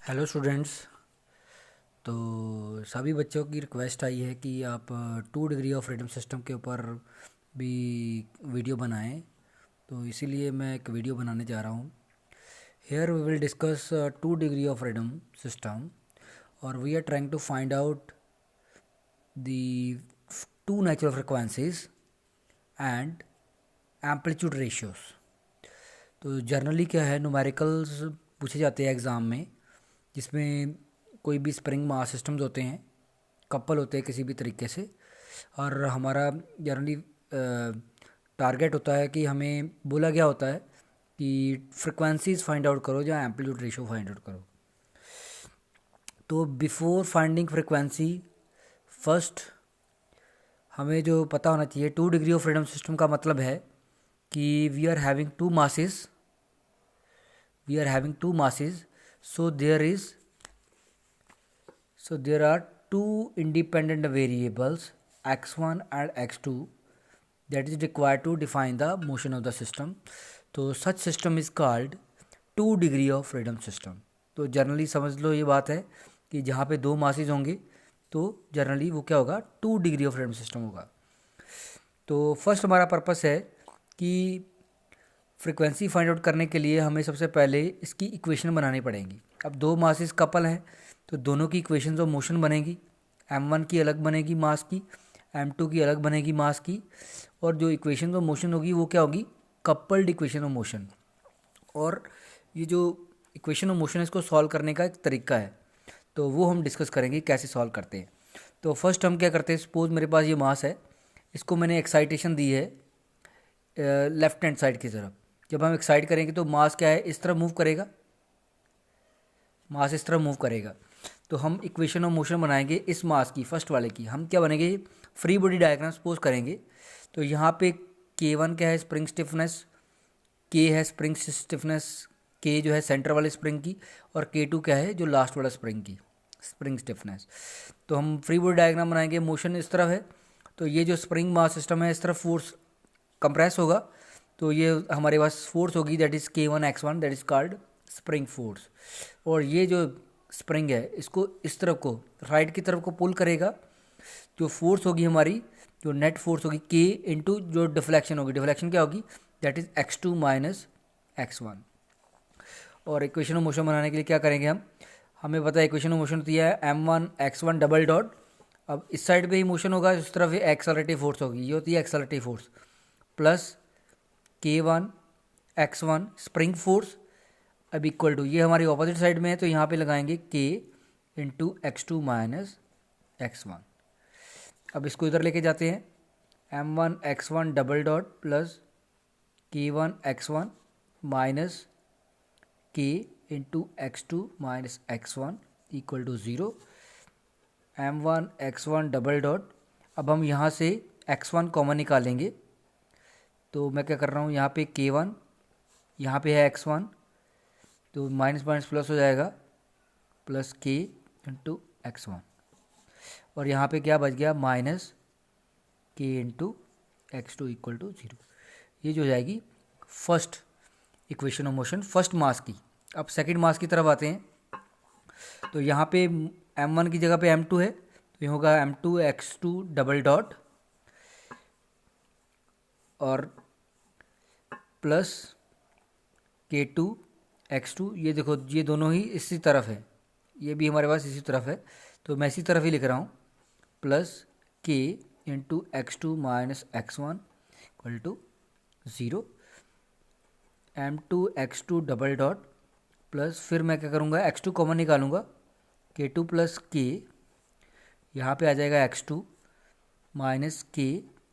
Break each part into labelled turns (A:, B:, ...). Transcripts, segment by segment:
A: Hello students. तो सभी बच्चों की रिक्वेस्ट आई है कि आप 2 डिग्री ऑफ फ्रीडम सिस्टम के ऊपर भी वीडियो बनाएं। तो इसीलिए मैं एक वीडियो बनाने जा रहा हूँ। Here we will discuss 2 degree of freedom system और we are trying to find out the two natural frequencies and amplitude ratios. तो जनरली क्या है, न्यूमेरिकल्स पूछे जाते हैं एग्ज़ाम में, जिसमें कोई भी स्प्रिंग मास सिस्टम्स होते हैं, कपल होते हैं किसी भी तरीके से, और हमारा जनरली टारगेट होता है कि हमें बोला गया होता है कि फ्रिक्वेंसीज फाइंड आउट करो या एम्पलीट्यूड रेशियो फाइंड आउट करो। तो बिफोर फाइंडिंग फ्रिक्वेंसी, फर्स्ट हमें जो पता होना चाहिए, 2 डिग्री ऑफ फ्रीडम सिस्टम का मतलब है कि we are having two masses, so there are two independent variables x1 and x2 that is required to define the motion of the system. तो such system is called 2 degree of freedom system. तो generally समझ लो ये बात है कि जहाँ पे दो मासेस होंगे तो जनरली वो क्या होगा, 2 डिग्री ऑफ फ्रीडम सिस्टम होगा। तो फर्स्ट हमारा पर्पस है कि फ्रीक्वेंसी फाइंड आउट करने के लिए हमें सबसे पहले इसकी इक्वेशन बनानी पड़ेगी। अब दो मासेस कपल हैं तो दोनों की इक्वेशंस ऑफ मोशन बनेगी। m1 की अलग बनेगी मास की, m2 की अलग बनेगी मास की, और जो इक्वेशन ऑफ मोशन होगी वो क्या होगी, कपल्ड इक्वेशन ऑफ मोशन। और ये जो इक्वेशन ऑफ मोशन है इसको सॉल्व करने का एक तरीका है, तो वो हम डिस्कस करेंगे कैसे सॉल्व करते हैं। तो फर्स्ट हम क्या करते हैं, सपोज मेरे पास ये मास है, इसको मैंने एक्साइटेशन दी है लेफ्ट हैंड साइड की तरफ। जब हम एक्साइट करेंगे तो मास क्या है, इस तरफ मूव करेगा, मास इस तरफ मूव करेगा। तो हम इक्वेशन ऑफ मोशन बनाएंगे इस मास की, फर्स्ट वाले की। हम क्या बनेंगे, फ्री बॉडी डायग्राम सपोज करेंगे। तो यहाँ पे K1 क्या है, स्प्रिंग स्टिफनेस, K है स्प्रिंग स्टिफनेस, K जो है सेंटर वाले स्प्रिंग की, और K2 क्या है, जो लास्ट वाला स्प्रिंग की स्प्रिंग स्टिफनेस। तो हम फ्री बॉडी डायग्राम बनाएंगे, मोशन इस तरफ है, तो ये जो स्प्रिंग मास सिस्टम है इस तरफ फोर्स कंप्रेस होगा, तो ये हमारे पास फोर्स होगी that is K1 x1, that is called spring force. और ये जो स्प्रिंग है इसको इस तरफ को, राइट की तरफ को पुल करेगा। जो फोर्स होगी हमारी, जो नेट फोर्स होगी K इंटू जो डिफ्लेक्शन होगी, डिफ्लेक्शन क्या होगी, that is x2 minus x1। और इक्वेशन ऑफ मोशन बनाने के लिए क्या करेंगे हम, हमें पता है इक्वेशन ऑफ मोशन होती है m1 x1 डबल डॉट। अब इस साइड पे ही मोशन होगा, इस तरफ ये एक्सेलरेटिव फोर्स होगी, ये होती है accelerative force, plus K1 x1 spring force. अब इक्वल टू, ये हमारी ऑपोजिट साइड में है तो यहाँ पे लगाएंगे K into x2 minus x1। अब इसको इधर लेके जाते हैं, m1 x1 double dot plus K1 x1 minus K into x2 minus x1 equal to 0। m1 x1 double dot, अब हम यहाँ से x1 कॉमन निकालेंगे, तो मैं क्या कर रहा हूँ, यहाँ पे K1, यहाँ पे है x1, तो माइनस माइनस प्लस हो जाएगा, प्लस K इंटू x1, और यहाँ पे क्या बच गया, minus K into x2 equal to 0। ये जो हो जाएगी first equation of motion first mass की। अब सेकंड मास की तरफ आते हैं, तो यहाँ पे m1 की जगह पे m2 है, तो ये होगा m2 x2 डबल डॉट और प्लस K2 x2। ये देखो ये दोनों ही इसी तरफ है, ये भी हमारे पास इसी तरफ है, तो मैं इसी तरफ ही लिख रहा हूँ, plus K into x2 minus x1 equal to 0। m2 x2 double dot plus, फिर मैं क्या करूँगा, x2 कॉमन निकालूंगा, K2 प्लस K, यहाँ पे आ जाएगा x2 minus K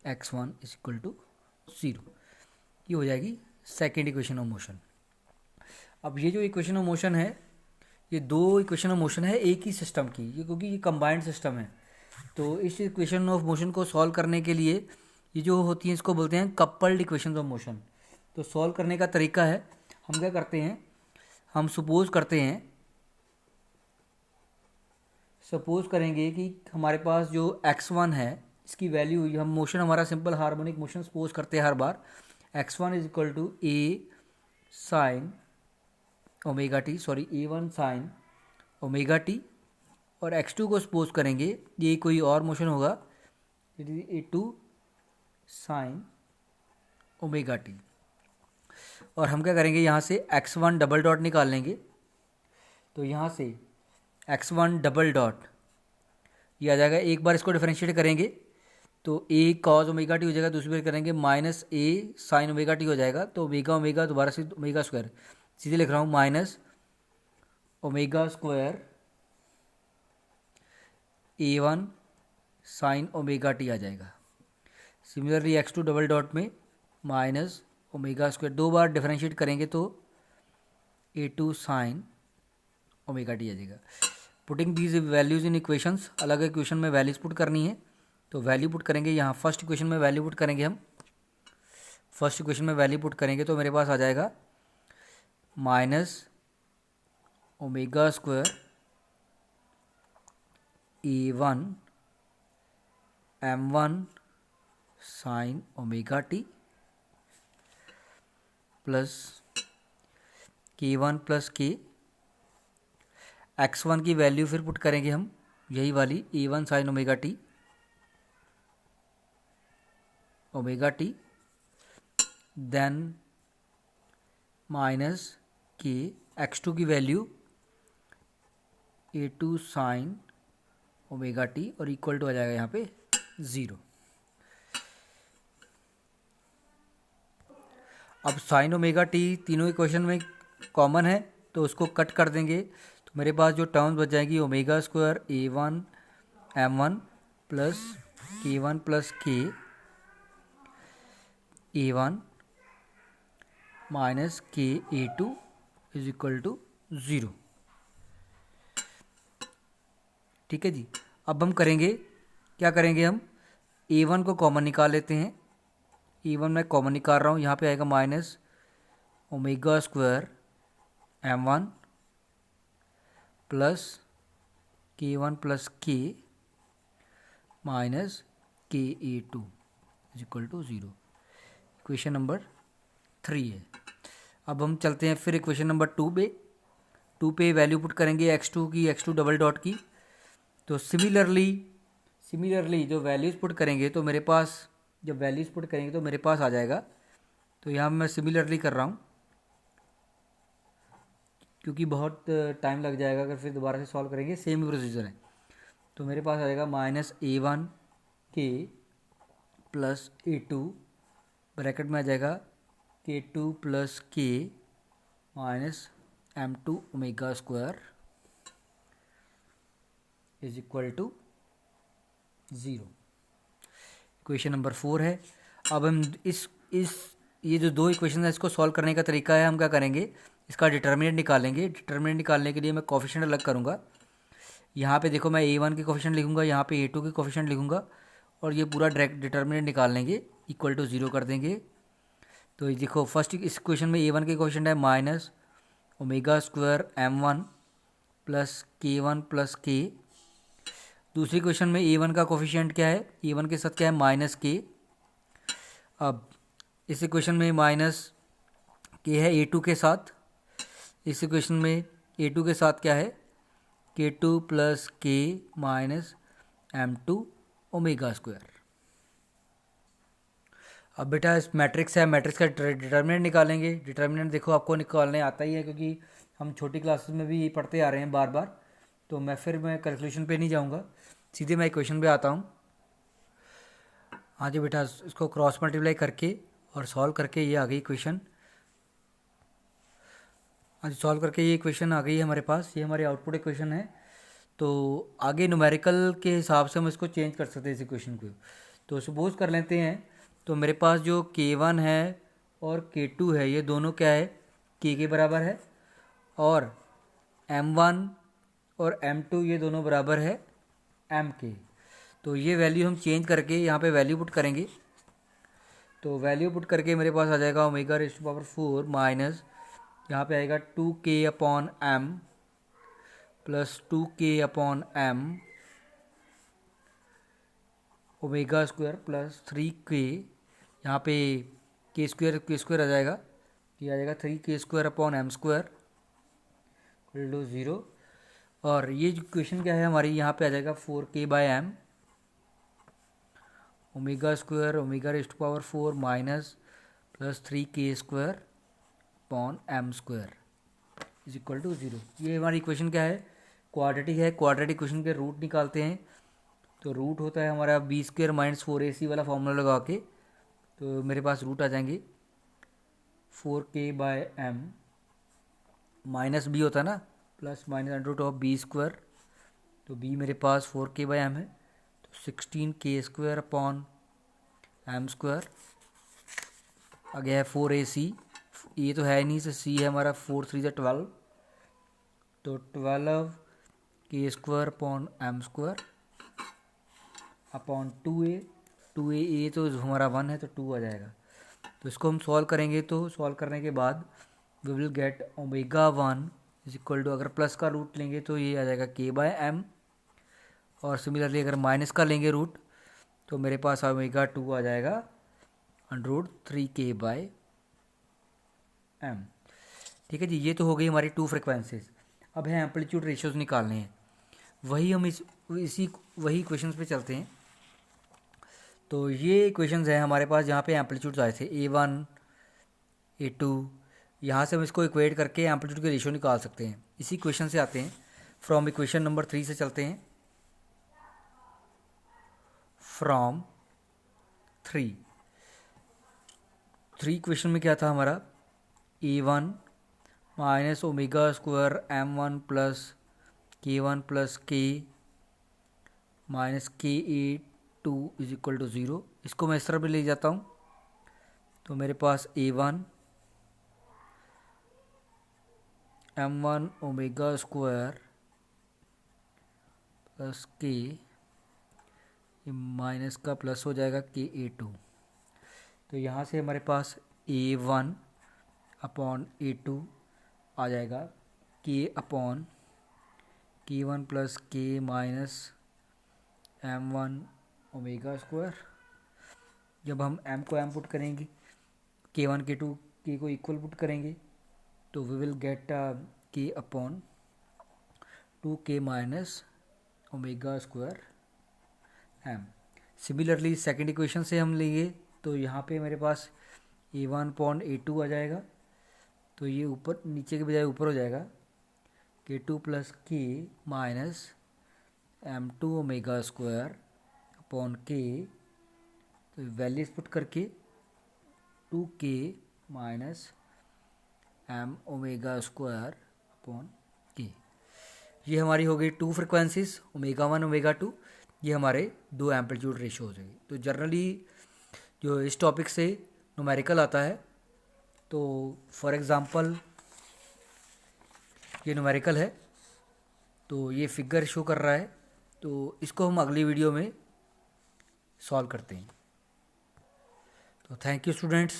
A: x1 is equal to 0। ये हो जाएगी सेकेंड इक्वेशन ऑफ मोशन। अब ये जो इक्वेशन ऑफ मोशन है, ये दो इक्वेशन ऑफ मोशन है एक ही सिस्टम की, ये क्योंकि ये कंबाइंड सिस्टम है। तो इस इक्वेशन ऑफ मोशन को सॉल्व करने के लिए ये जो होती हैं इसको बोलते हैं कपल्ड इक्वेशन ऑफ मोशन। तो सॉल्व करने का तरीका है, हम क्या करते हैं, हम सपोज करेंगे कि हमारे पास जो x1 है इसकी वैल्यू, हम मोशन हमारा सिंपल हार्मोनिक मोशन सपोज करते हैं हर बार, x1 is equal to a sine omega T, sorry A1 sine omega T, और x2 को सपोज करेंगे ये कोई और मोशन होगा, it is A2 sine omega T. और हम क्या करेंगे, यहाँ से x1 डबल डॉट निकाल लेंगे। तो यहाँ से x1 डबल डॉट ये आ जाएगा, एक बार इसको डिफरेंशिएट करेंगे तो a कॉज ओमेगा टी हो जाएगा, दूसरी बार करेंगे minus a sine omega T हो जाएगा। तो ओमेगा ओमेगा दोबारा से ओमेगा स्क्वायर, सीधे लिख रहा हूँ minus omega square A1 sine omega T आ जाएगा। सिमिलरली x2 डबल डॉट में माइनस ओमेगा स्क्वायर, दो बार डिफरेंशिएट करेंगे तो A2 साइन ओमेगा टी आ जाएगा। Putting these values in equations, अलग इक्वेशन में वैल्यूज पुट करनी है तो वैल्यू पुट करेंगे। यहाँ फर्स्ट इक्वेशन में वैल्यू पुट करेंगे, हम फर्स्ट इक्वेशन में वैल्यू पुट करेंगे तो मेरे पास आ जाएगा minus omega square A1 M1 sign omega T plus K1 plus K, x1 की वैल्यू फिर पुट करेंगे हम, यही वाली A1 sine omega T then minus K x2 की value A2 sine omega T और इक्वल टू आ जाएगा यहाँ पे 0। अब साइन ओमेगा टी तीनों इक्वेशन में कॉमन है तो उसको कट कर देंगे, तो मेरे पास जो टर्म्स बच जाएगी omega square A1 M1 plus K1 plus K A1 minus K A2 is equal to 0। ठीक है जी। अब हम करेंगे, क्या करेंगे, हम A1 को कॉमन निकाल लेते हैं। A1 मैं कॉमन निकाल रहा हूँ, यहाँ पे आएगा minus omega square M1 plus K1 plus K minus KA2 is equal to 0। Equation number 3 है। अब हम चलते हैं फिर इक्वेशन नंबर 2 पे वैल्यू पुट करेंगे x2 की, x2 डबल डॉट की। तो सिमिलरली जो वैल्यूज़ पुट करेंगे तो मेरे पास, जब वैल्यूज़ पुट करेंगे तो मेरे पास आ जाएगा। तो यहाँ मैं सिमिलरली कर रहा हूँ क्योंकि बहुत टाइम लग जाएगा अगर फिर दोबारा से सॉल्व करेंगे, सेम ही प्रोसीजर है। तो मेरे पास आ जाएगा minus A1 K plus A2 bracket में आ जाएगा K2 plus K minus M2 omega square is equal to 0। Equation number 4 है। अब हम इस ये जो दो इक्वेशन है इसको सॉल्व करने का तरीका है, हम क्या करेंगे, इसका डिटर्मिनेंट निकालेंगे। डिटर्मिनेंट निकालने के लिए मैं कोफिशिएंट अलग करूँगा। यहाँ पे देखो मैं A1 के कोफिशिएंट लिखूँगा, यहाँ पे A2 के कोफिशिएंट लिखूँगा और ये पूरा डायरेक्ट डिटर्मिनेंट निकाल लेंगे, इक्वल टू 0 कर देंगे। तो ये देखो फर्स्ट इस इक्वेशन में A1 के कोफिशिएंट है minus omega square M1 plus K1 plus K। दूसरी क्वेश्चन में A1 का कोफिशिएंट क्या है, A1 के साथ क्या है माइनस K। अब इस इक्वेशन में माइनस K है A2 के साथ, इस इक्वेशन में A2 के साथ क्या है K2 plus K minus M2 omega square. अब बेटा इस मैट्रिक्स है, मैट्रिक्स का डिटर्मिनेंट निकालेंगे। डिटर्मिनेंट देखो आपको निकालने आता ही है क्योंकि हम छोटी क्लासेस में भी ये पढ़ते आ रहे हैं बार बार, तो मैं कैलकुलेशन पे नहीं जाऊँगा, सीधे मैं इक्वेशन पे आता हूँ। हाँ जी बेटा, इसको क्रॉस मल्टीप्लाई करके और सॉल्व करके ये आ गई इक्वेशन। हाँ जी, सॉल्व करके ये इक्वेशन आ गई है हमारे पास, ये हमारी आउटपुट इक्वेशन है। तो आगे न्यूमेरिकल के हिसाब से हम इसको चेंज कर सकते हैं इस इक्वेशन को। तो सपोज कर लेते हैं, तो मेरे पास जो K1 है और K2 है ये दोनों क्या है K के बराबर है, और M1 और M2 ये दोनों बराबर है M के। तो ये वैल्यू हम चेंज करके यहाँ पे वैल्यू पुट करेंगे। तो वैल्यू पुट करके मेरे पास आ जाएगा omega raise to power 4 minus यहाँ पे आएगा 2K upon M plus 2K upon M omega square plus 3K, यहाँ पे के स्क्वायर आ जाएगा, ये आ जाएगा 3K square upon M square equal to 0। और ये जो क्वेश्चन क्या है हमारी यहाँ पे आ जाएगा 4k/m omega square omega raise to power 4 minus plus 3k² upon m square is equal to 0। ये हमारी इक्वेशन क्या है, क्वाड्रेटिक है। क्वाड्रेटिक इक्वेशन के रूट निकालते हैं, तो रूट होता है हमारा b² माइनस 4ac वाला फॉर्मूला लगा के, तो मेरे पास रूट आ जाएंगे 4k/m माइनस b होता है ना, plus minus under root of b², तो b मेरे पास 4k/m है, तो 16k² अपॉन m स्क्वायर आ गया है 4ac। ये तो है ही नहीं, तो c है हमारा 4 3 12, तो 12k² upon m square upon 2a ए तो हमारा 1 है तो 2 आ जाएगा। तो इसको हम सॉल्व करेंगे, तो सॉल्व करने के बाद we will get omega 1 is equal to, अगर प्लस का रूट लेंगे तो ये आ जाएगा k/m, और सिमिलरली अगर माइनस का लेंगे रूट तो मेरे पास ओमेगा 2 आ जाएगा √3k/m। ठीक है जी, ये तो हो गई हमारी 2 फ्रिक्वेंसीज। अब है एम्पलीट्यूड रेशियोज निकालने हैं, वही हम वही इक्वेशंस पे चलते हैं। तो ये इक्वेशंस हैं हमारे पास जहाँ पे एम्पलीट्यूड्स आए थे A1 A2, यहाँ से हम इसको इक्वेट करके एम्पलीट्यूड के रेशियो निकाल सकते हैं। इसी इक्वेशन से आते हैं, फ्रॉम इक्वेशन नंबर 3 से चलते हैं। फ्रॉम 3 इक्वेशन में क्या था हमारा, A1 minus omega square m1 plus k1 plus k minus ka2 is equal to 0। इसको मैं इस तरह भी ले जाता हूँ, तो मेरे पास A1 m1 omega square plus k minus का प्लस हो जाएगा ka2, तो यहाँ से हमारे पास A1 अपॉन A2 आ जाएगा k upon k1 plus k minus m1 omega square. जब हम m को m पुट करेंगे, k1 k2 k को इक्वल पुट करेंगे, तो we will get k upon 2k minus omega square m। Similarly second equation से हम लेंगे, तो यहाँ पे मेरे पास A1 अपॉन A2 आ जाएगा, तो ये ऊपर नीचे के बजाय ऊपर हो जाएगा k2 plus k minus m2 omega square upon k, तो वैल्यूज पुट करके 2k minus m omega square upon k। ये हमारी हो गई 2 फ्रिक्वेंसीज ओमेगा 1 ओमेगा 2, ये हमारे 2 एम्पलीट्यूड रेशियो हो जाएगी। तो जनरली जो इस टॉपिक से न्यूमेरिकल आता है, तो फॉर एग्ज़ाम्पल ये न्यूमेरिकल है, तो ये फिगर शो कर रहा है, तो इसको हम अगली वीडियो में सॉल्व करते हैं। तो थैंक यू स्टूडेंट्स।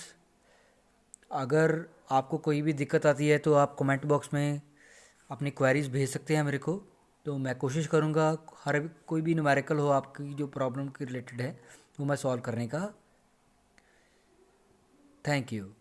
A: अगर आपको कोई भी दिक्कत आती है तो आप कमेंट बॉक्स में अपनी क्वेरीज भेज सकते हैं मेरे को, तो मैं कोशिश करूँगा हर कोई भी न्यूमेरिकल हो आपकी जो प्रॉब्लम के रिलेटेड है वो मैं सॉल्व करने का। Thank you.